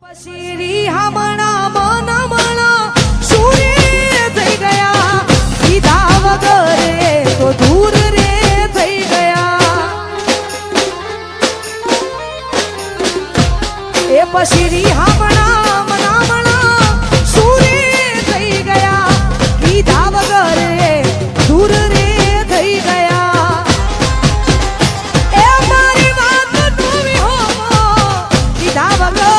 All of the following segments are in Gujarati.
પશીરી હમણા મનમણા સુરે થઈ ગયા કીધા વગર તો દૂર રે થઈ ગયા એ પશીરી હમણા મનમણા સુરે થઈ ગયા કીધા વગર દૂર રે થઈ ગયા એ મારી વાત ડૂબી હો કીધા વગર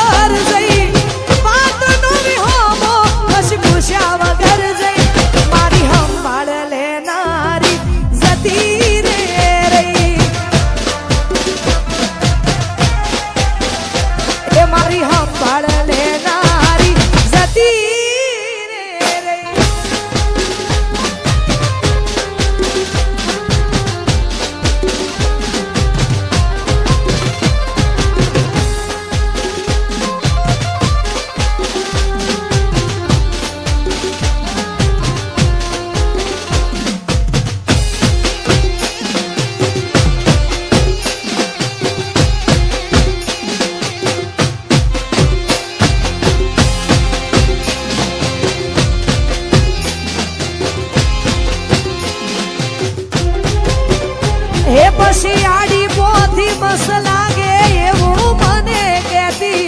હે પછી આડી પોથી બસ લાગે એવું મને કહેતી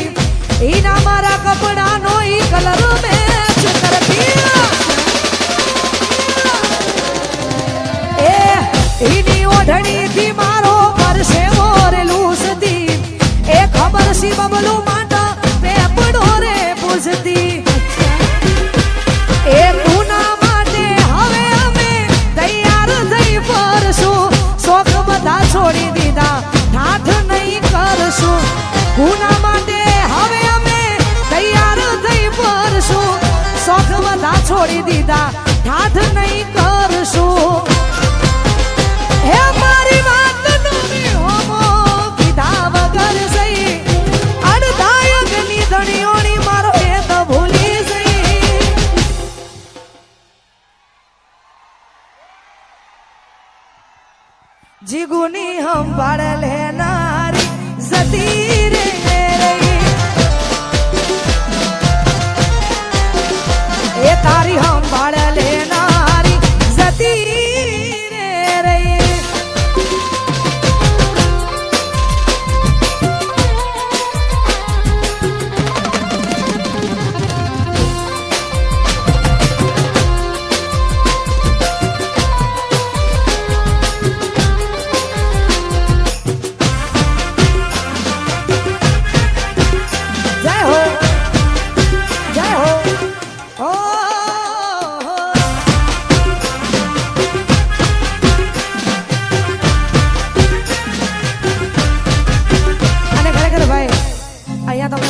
ઈના મારા કપડાનો ઈ કલર મેચ કરતી એ ઈની ઓઢણીથી મારો પરસે મોરે લૂસતી એ ખબર સી બબલું માટા પેપડો રે પૂછતી એ ગુના માટે હવે અમે તૈયાર થઈ ફરશું શોખ બધા છોડી દીધા ઠાઠ નહીં કરશું ગુના માટે હવે અમે તૈયાર થઈ ફરશું શોખ બધા છોડી દીધા ઠાઠ નહીં કરશું હે મારી વાત ડૂબી હોમો કીધા વગર સહી અડધાયકની ધણીઓની મારો ભેદ ભૂલી જઈ જીગુની સંભાળ લેનારી જતી રે એ તારી સંભાળ લેનારી જતી રે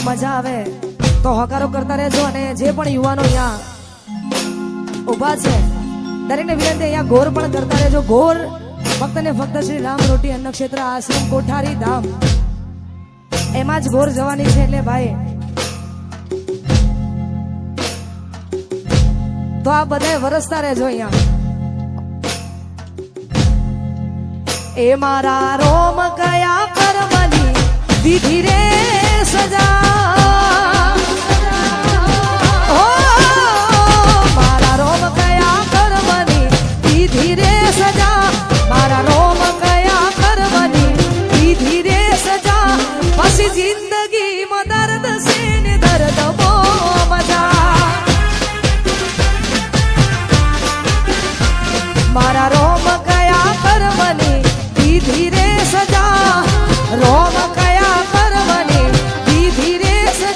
મજા આવે તો હકારો કરતા રહેજો અને જે પણ યુવાનો અહીંયા ઉભા છે દરેકને વિનંતી અહીંયા ગોર પણ કરતા રહેજો ગોર ફક્ત ને ફક્ત શ્રી રામ રોટી અન્ન ક્ષેત્ર આશ્રમ કોઠારી ધામ એમાં જ ગોર જવાની છે એટલે ભાઈ તો આ બધા વરસતા રહેજો અહીંયા એ મારા રોમ કયા કર્મની દીધી રે સજા મારા રોમ કયા કર્મની દીધી રે સજા મારા રોમ કયા કર્મની દીધી રે સજા પછી જિંદગીમાં દર્દ છે ને દર્દ બહુ મજા મારા રોમ કયા કર્મની દીધી રે સજા રોમ કયા કર્મની દીધી રે સજા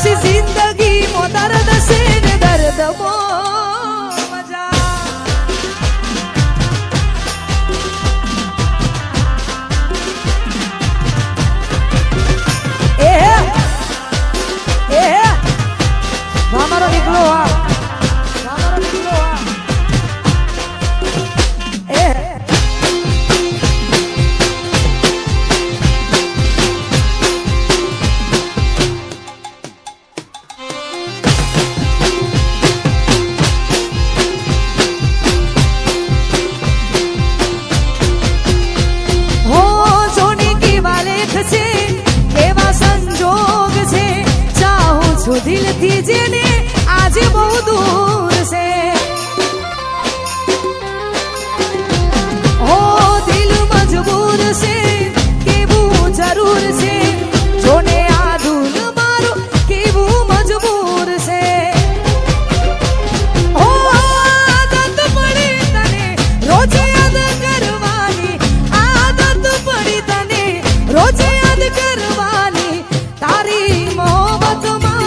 પછી જિંદગી મો દર્દ છે ને દર્દ મો મજા મારો નીકળો મારો નીકળો દિલથી જેને આજે બહુ દૂર છે હો દિલ મજબૂર છે કેવું જરૂર છે જોને આ દિલ મારું કેવું મજબૂર છે હો આદત પડી તને રોજ યાદ કરવાની આદત પડી તને રોજ યાદ કરવાની તારી મોહબ્બતમાં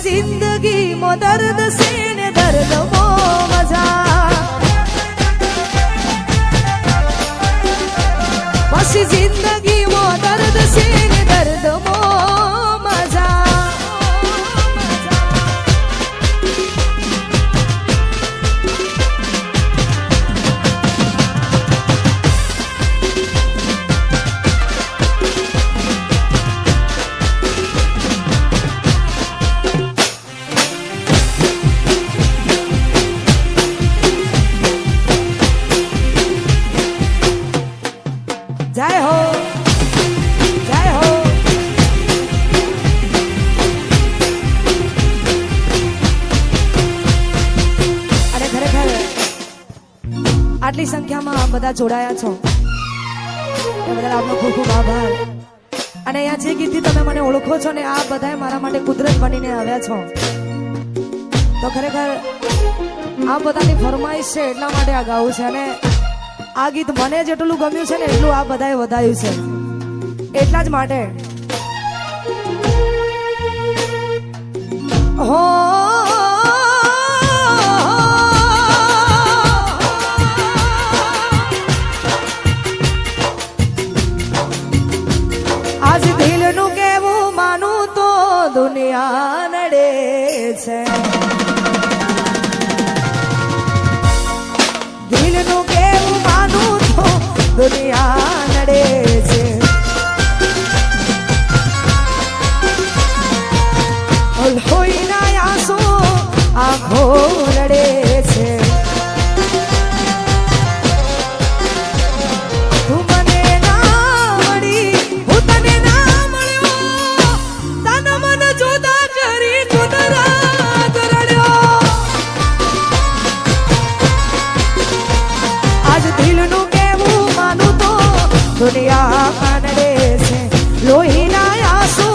जिंदगी मो दर्द से ने दर्द मो मजा बस जिंदगी मो दर्द से ने दर्द मो मजा जय हो जय हो अरे खरेखर आटली संख्याમાં આપ બધા જોડાયા છો એ બદલ આપનો ખૂબ ખૂબ આભાર અને અહીંયા જે ગીતથી તમે મને ઓળખો છો ને આ બધાએ મારા માટે કુદરત બનીને આવ્યા છો તો ખરેખર આ બધાની ફરમાઈશ છે એટલા માટે આ ગાવું છે અને આ ગીત મને જેટલું ગમ્યું છે ને એટલું આ બધાએ વધાયું છે એટલા જ માટે હો આજ દિલનું કેવું માનું તો દુનિયા નડે છે દિલનું કેવું માનું તો દુનિયા નડે છે લોહીના આંસુ આંખો રડે છે તું મને ના મળી હું તને ના મળ્યો તન મન જુદા કરી કુદરત રડ્યો આજ દિલનું કેવું માનું તો દુનિયા કાનડે છે લોહીના આંસુ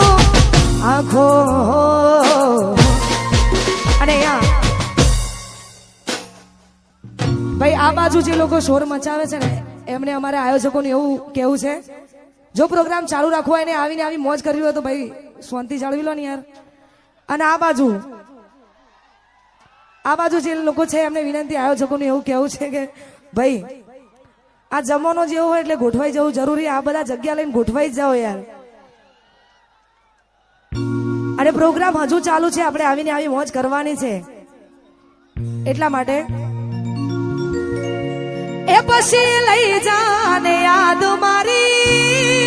આંખો અને ભાઈ આ બાજુ જે લોકો શોર મચાવે છે ને એમને અમારે આયોજકોનું એવું કેવું છે જો પ્રોગ્રામ ચાલુ રાખવો હોય ને આવીને આવી મોજ કરવી હોય તો ભાઈ શાંતિ જાળવી લો ને યાર અને આ બાજુ જે લોકો છે એમને વિનંતી આયોજકોનું એવું કેવું છે કે ભાઈ આ જમવાનો જેવો હોય એટલે ગોઠવાઈ જવું જરૂરી આ બધા જગ્યા લઈને ગોઠવાઈ જ જાઓ યાર અને પ્રોગ્રામ હજુ ચાલુ છે આપણે આવીને આવી મોજ કરવાની છે એટલા માટે એ પછી લઈ જાને યાદ મારી